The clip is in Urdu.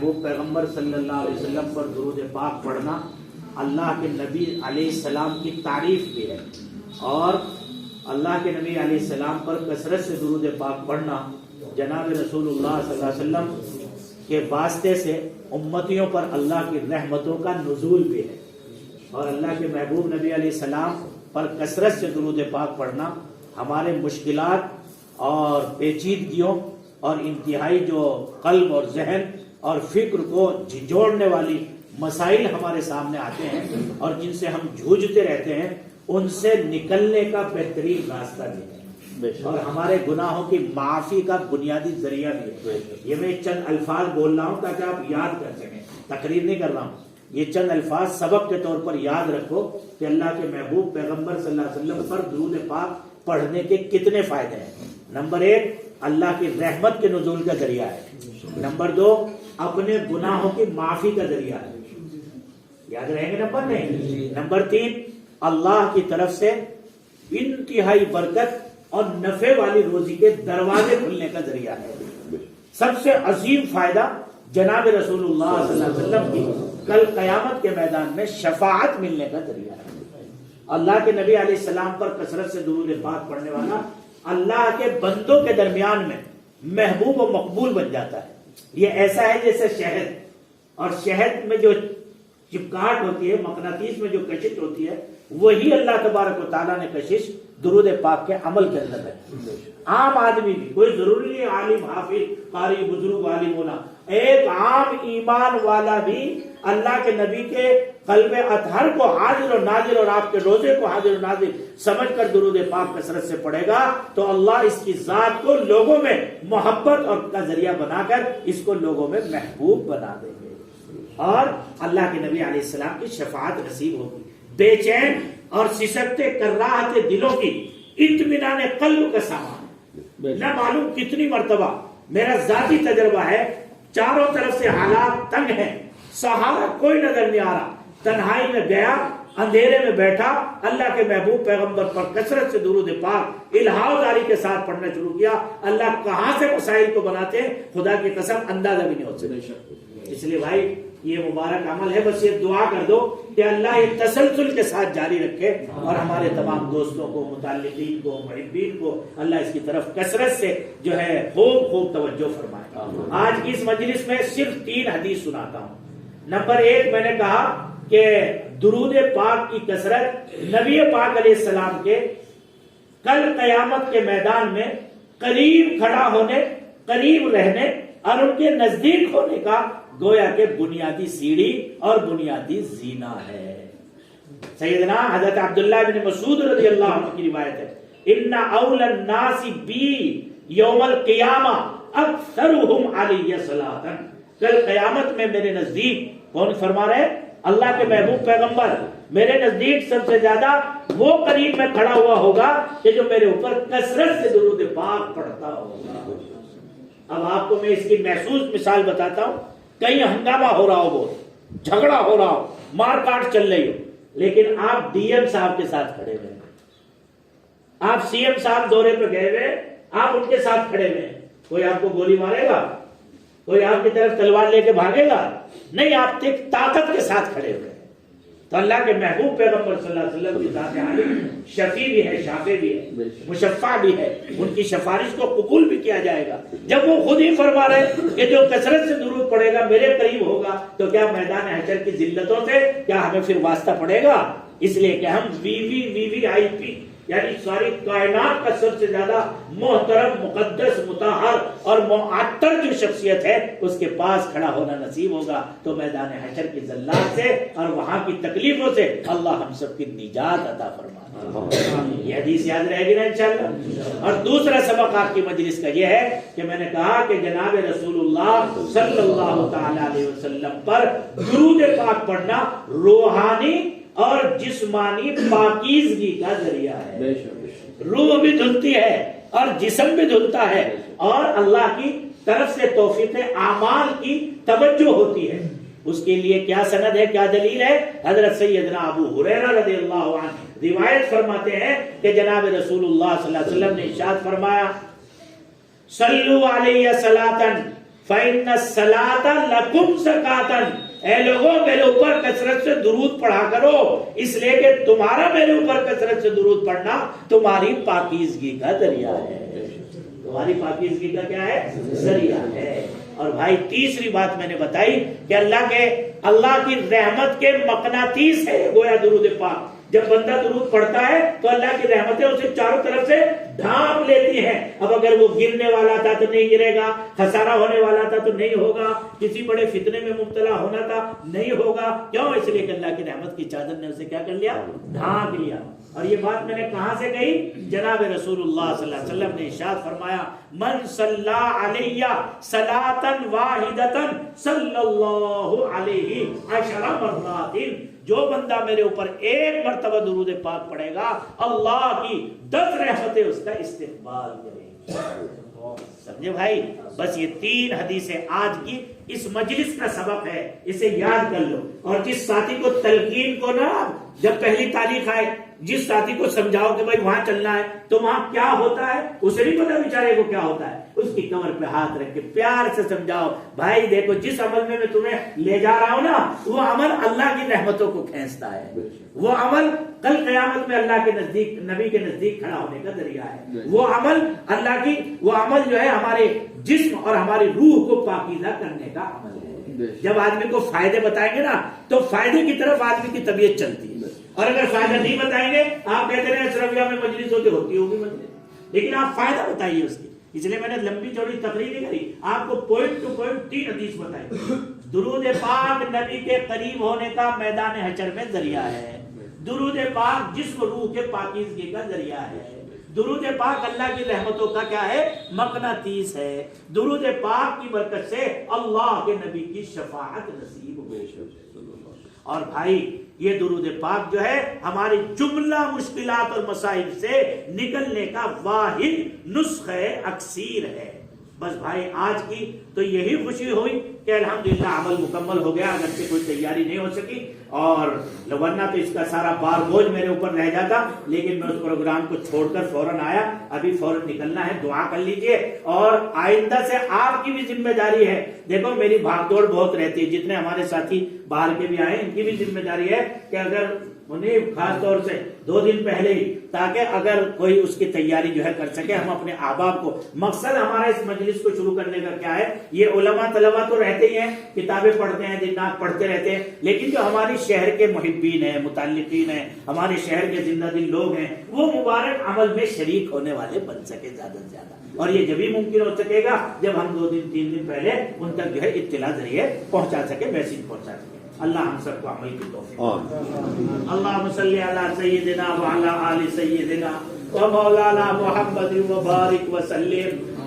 محبوب پیغمبر صلی اللہ علیہ وسلم پر درود پاک پڑھنا اللہ کے نبی علیہ السلام کی تعریف بھی ہے، اور اللہ کے نبی علیہ السلام پر کثرت سے درود پاک پڑھنا جناب رسول اللہ صلی اللہ علیہ وسلم کے واسطے سے امتیوں پر اللہ کی رحمتوں کا نزول بھی ہے، اور اللہ کے محبوب نبی علیہ السلام پر کثرت سے درود پاک پڑھنا ہمارے مشکلات اور پیچیدگیوں اور انتہائی جو قلب اور ذہن اور فکر کو جھنجھوڑنے والی مسائل ہمارے سامنے آتے ہیں اور جن سے ہم جھوجتے رہتے ہیں، ان سے نکلنے کا بہترین راستہ بھی ہے، اور ہمارے گناہوں کی معافی کا بنیادی ذریعہ بھی ہے۔ یہ میں چند الفاظ بول رہا ہوں تاکہ آپ یاد کر سکیں، تقریر نہیں کر رہا ہوں، یہ چند الفاظ سبق کے طور پر یاد رکھو کہ اللہ کے محبوب پیغمبر صلی اللہ علیہ وسلم پر درود پاک پڑھنے کے کتنے فائدے ہیں۔ نمبر 1، اللہ کی رحمت کے نزول کا ذریعہ ہے۔ نمبر 2، اپنے گناہوں کی معافی کا ذریعہ ہے، یاد رہیں گے نمبر نہیں۔ نمبر 3، اللہ کی طرف سے انتہائی برکت اور نفع والی روزی کے دروازے کھلنے کا ذریعہ ہے۔ سب سے عظیم فائدہ جناب رسول اللہ صلی اللہ علیہ وسلم کی کل قیامت کے میدان میں شفاعت ملنے کا ذریعہ ہے۔ اللہ کے نبی علیہ السلام پر کثرت سے درود پاک پڑھنے والا اللہ کے بندوں کے درمیان میں محبوب و مقبول بن جاتا ہے۔ یہ ایسا ہے جیسے شہد، اور شہد میں جو چپکاہٹ ہوتی ہے، مقناطیس میں جو کشش ہوتی ہے، وہی اللہ تبارک و تعالیٰ نے کشش درود پاک کے عمل کے اندر ہے۔ عام آدمی بھی، کوئی ضروری نہیں عالم حافظ قاری بزرگ عالم ہونا، ایک عام ایمان والا بھی اللہ کے نبی کے قلب اطہر کو حاضر و ناظر اور آپ کے روزے کو حاضر و ناظر سمجھ کر درود پاک کثرت سے پڑھے گا تو اللہ اس کی ذات کو لوگوں میں محبت اور کا ذریعہ بنا کر اس کو لوگوں میں محبوب بنا دیں گے، اور اللہ کے نبی علیہ السلام کی شفاعت نصیب ہوگی۔ بے چین اور سسکتے کراہت دلوں کی اطمینان قلب کا سامان، نہ معلوم کتنی مرتبہ میرا ذاتی تجربہ ہے، چاروں طرف سے حالات تنگ ہیں، سہارا کوئی نظر نہیں آ رہا، تنہائی میں گیا، اندھیرے میں بیٹھا، اللہ کے محبوب پیغمبر پر کثرت سے درود پاک الہاؤ داری کے ساتھ پڑھنا شروع کیا۔ اللہ کہاں سے مسائل کو بناتے ہیں خدا کی قسم اندازہ بھی نہیں ہو سکتا۔ اس لیے بھائی یہ مبارک عمل ہے، بس یہ دعا کر دو کہ اللہ یہ تسلسل کے ساتھ جاری رکھے، اور ہمارے تمام دوستوں کو، متعلقین کو، محبین کو اللہ اس کی طرف کثرت سے جو ہے خوب خوب توجہ فرمائے۔ آج کی اس مجلس میں صرف 3 حدیث سناتا ہوں۔ نمبر 1، میں نے کہا کہ درود پاک کی کثرت نبی پاک علیہ السلام کے کل قیامت کے میدان میں قریب کھڑا ہونے، قریب رہنے اور ان کے نزدیک ہونے کا گویا کہ بنیادی سیڑھی اور بنیادی زینہ ہے۔ سیدنا حضرت عبداللہ بن مسعود رضی اللہ عنہ کی روایت ہے، ان اول الناس بی یوم القیامہ اکثرهم علی صلاۃ، کل قیامت میں میرے نزدیک کون فرما رہے؟ اللہ کے محبوب پیغمبر، میرے نزدیک سب سے زیادہ وہ قریب میں کھڑا ہوا ہوگا کہ جو میرے اوپر کثرت سے درود پاک پڑھتا ہوگا۔ اب آپ کو میں اس کی محسوس مثال بتاتا ہوں، کہیں ہنگامہ ہو رہا ہو، بہت جھگڑا ہو رہا ہو، مار کاٹ چل رہی ہو، لیکن آپ ڈی ایم صاحب کے ساتھ کھڑے ہوئے، آپ سی ایم صاحب دورے پہ گئے ہوئے، آپ ان کے ساتھ کھڑے ہوئے، کوئی آپ کو گولی مارے گا؟ کوئی آپ کی طرف تلوار لے کے بھاگے گا؟ نہیں، آپ ایک طاقت کے ساتھ کھڑے ہوئے۔ تو اللہ کے محبوب پیغمبر صلی اللہ علیہ وسلم کی ذات عالی شفیع بھی ہے، شافع بھی ہے، مشفع بھی ہے، ان کی سفارش کو قبول بھی کیا جائے گا۔ جب وہ خود ہی فرما رہے کہ جو کثرت سے درود پڑے گا میرے قریب ہوگا، تو کیا میدان حشر کی ذلتوں سے کیا ہمیں پھر واسطہ پڑے گا؟ اس لیے کہ ہم وی وی آئی پی، یعنی ساری کائنات کا سب سے زیادہ محترم، مقدس، مطہر اور معطر جو شخصیت ہے اس کے پاس کھڑا ہونا نصیب ہوگا، تو میدان حشر کی ذلات سے اور وہاں کی تکلیفوں سے اللہ ہم سب کی نجات عطا فرمائے۔ یہ حدیث یاد رہے گی نا انشاءاللہ۔ اور دوسرا سبق آپ کی مجلس کا یہ ہے کہ میں نے کہا کہ جناب رسول اللہ صلی اللہ تعالی علیہ وسلم پر درود پاک پڑھنا روحانی اور جسمانی پاکیزگی کا ذریعہ ہے۔ روح بھی دھلتی ہے اور جسم بھی دھلتا ہے، اور اللہ کی طرف سے توفیق اعمال کی توجہ ہوتی ہے۔ اس کے لیے کیا سند ہے، کیا دلیل ہے؟ حضرت سیدنا ابو ہریرہ رضی اللہ عنہ روایت فرماتے ہیں کہ جناب رسول اللہ صلی اللہ علیہ وسلم نے ارشاد فرمایا، صلو علیہ صلاۃ فَإِنَّ الصَّلَاةَ لَكُمْ زَكَاةً، اے لوگوں میرے اوپر کثرت سے درود پڑھا کرو، اس لیے کہ تمہارا میرے اوپر کثرت سے درود پڑھنا تمہاری پاکیزگی کا ذریعہ ہے، تمہاری پاکیزگی کا کیا ہے؟ ذریعہ ہے۔ اور بھائی تیسری بات میں نے بتائی کہ اللہ کی رحمت کے مقناطیس ہے گویا درود پاک۔ جب بندہ درود پڑھتا ہے تو اللہ کی رحمتیں اسے چاروں طرف سے ڈھانپ لیتی ہیں۔ اب اگر وہ گرنے والا تھا تو نہیں گرے گا، خسارہ ہونے والا تھا تو نہیں ہوگا، کسی بڑے فتنے میں مبتلا ہونا تھا نہیں ہوگا، کیوں؟ اس لیے کہ اللہ کی رحمت کی چادر نے اسے کیا کر لیا؟ ڈھانپ لیا۔ اور یہ بات میں نے کہاں سے کہی؟ جناب رسول اللہ صلی اللہ علیہ وسلم نے ارشاد فرمایا، من صلی علیہ صلاۃ واحدۃ صلی اللہ علیہ عشر مرات، جو بندہ میرے اوپر ایک مرتبہ درود پاک پڑھے گا اللہ کی 10 رحمتیں اس کا استقبال کریں گی۔ سمجھے بھائی؟ بس یہ 3 حدیثیں آج کی اس مجلس کا سبق ہے، اسے یاد کر لو۔ اور جس ساتھی کو تلقین کو نا، جب پہلی تاریخ آئے جس ساتھی کو سمجھاؤ کہ بھائی وہاں چلنا ہے تو وہاں کیا ہوتا ہے، اسے نہیں پتا بیچارے کو کیا ہوتا ہے، اس کی کمر پہ ہاتھ رکھ کے پیار سے سمجھاؤ، بھائی دیکھو جس عمل میں تمہیں لے جا رہا ہوں نا، وہ عمل اللہ کی رحمتوں کو کھینچتا ہے، وہ عمل کل قیامت میں اللہ کے نزدیک، نبی کے نزدیک کھڑا ہونے کا ذریعہ ہے، وہ عمل اللہ کی، وہ عمل جو ہے ہمارے جسم اور ہماری روح کو پاکیزہ کرنے کا عمل ہے۔ جب آدمی کو فائدے بتائیں گے نا تو فائدے کی طرف آدمی کی طبیعت چلتی ہے، اور اگر فائدہ نہیں بتائیں گے، آپ کہتے ہیں اشرفیہ میں مجلس ہوتی ہوگی مجلس، لیکن آپ فائدہ بتائیے اس کی۔ اس لیے میں نے لمبی چوڑی تقریر نہیں کری، آپ کو پوائنٹ ٹو پوائنٹ 3 حدیث بتائی۔ درود پاک نبی کے قریب ہونے کا میدان حشر میں ذریعہ ہے، درود پاک جسم روح کے پاکیزگی کا ذریعہ ہے، درود پاک اللہ کی رحمتوں کا کیا ہے؟ مقناطیس ہے، درود پاک کی برکت سے اللہ کے نبی کی شفاعت نصیب ہوئی۔ اور بھائی یہ درود پاک جو ہے ہماری جملہ مشکلات اور مسائل سے نکلنے کا واحد نسخہ اکسیر ہے۔ بس بھائی آج کی تو یہی خوشی ہوئی کہ الحمدللہ عمل مکمل ہو گیا، اگرچہ کوئی تیاری نہیں ہو سکی، اور ورنہ تو اس کا سارا بار بوجھ میرے اوپر رہ جاتا، لیکن میں اس پروگرام کو چھوڑ کر فوراً آیا، ابھی فوراً نکلنا ہے، دعا کر لیجئے۔ اور آئندہ سے آپ کی بھی ذمہ داری ہے، دیکھو میری بھاگ دوڑ بہت رہتی ہے، جتنے ہمارے ساتھی باہر کے بھی آئے ان کی بھی ذمہ داری ہے کہ اگر انہیں خاص طور سے 2 دن پہلے ہی، تاکہ اگر کوئی اس کی تیاری جو ہے کر سکے، ہم اپنے احباب کو، مقصد ہمارا اس مجلس کو شروع کرنے کا کیا ہے، یہ علماء طلباء تو رہتے ہی ہیں، کتابیں پڑھتے ہیں، دن رات پڑھتے رہتے ہیں، لیکن جو ہماری شہر کے محبین ہیں، متعلقین ہیں، ہمارے شہر کے زندہ دل لوگ ہیں، وہ مبارک عمل میں شریک ہونے والے بن سکے زیادہ سے زیادہ، اور یہ جبھی ممکن ہو سکے گا جب ہم 2 دن 3 دن پہلے ان تک جو ہے اطلاع ذریعے پہنچا سکے، میسج پہنچا سکے۔ اللہ ہم سب کو عمل کی توفیق۔ اللہم صلی علی سیدنا وعلی آل سیدنا ومولانا محمد وبارک وسلم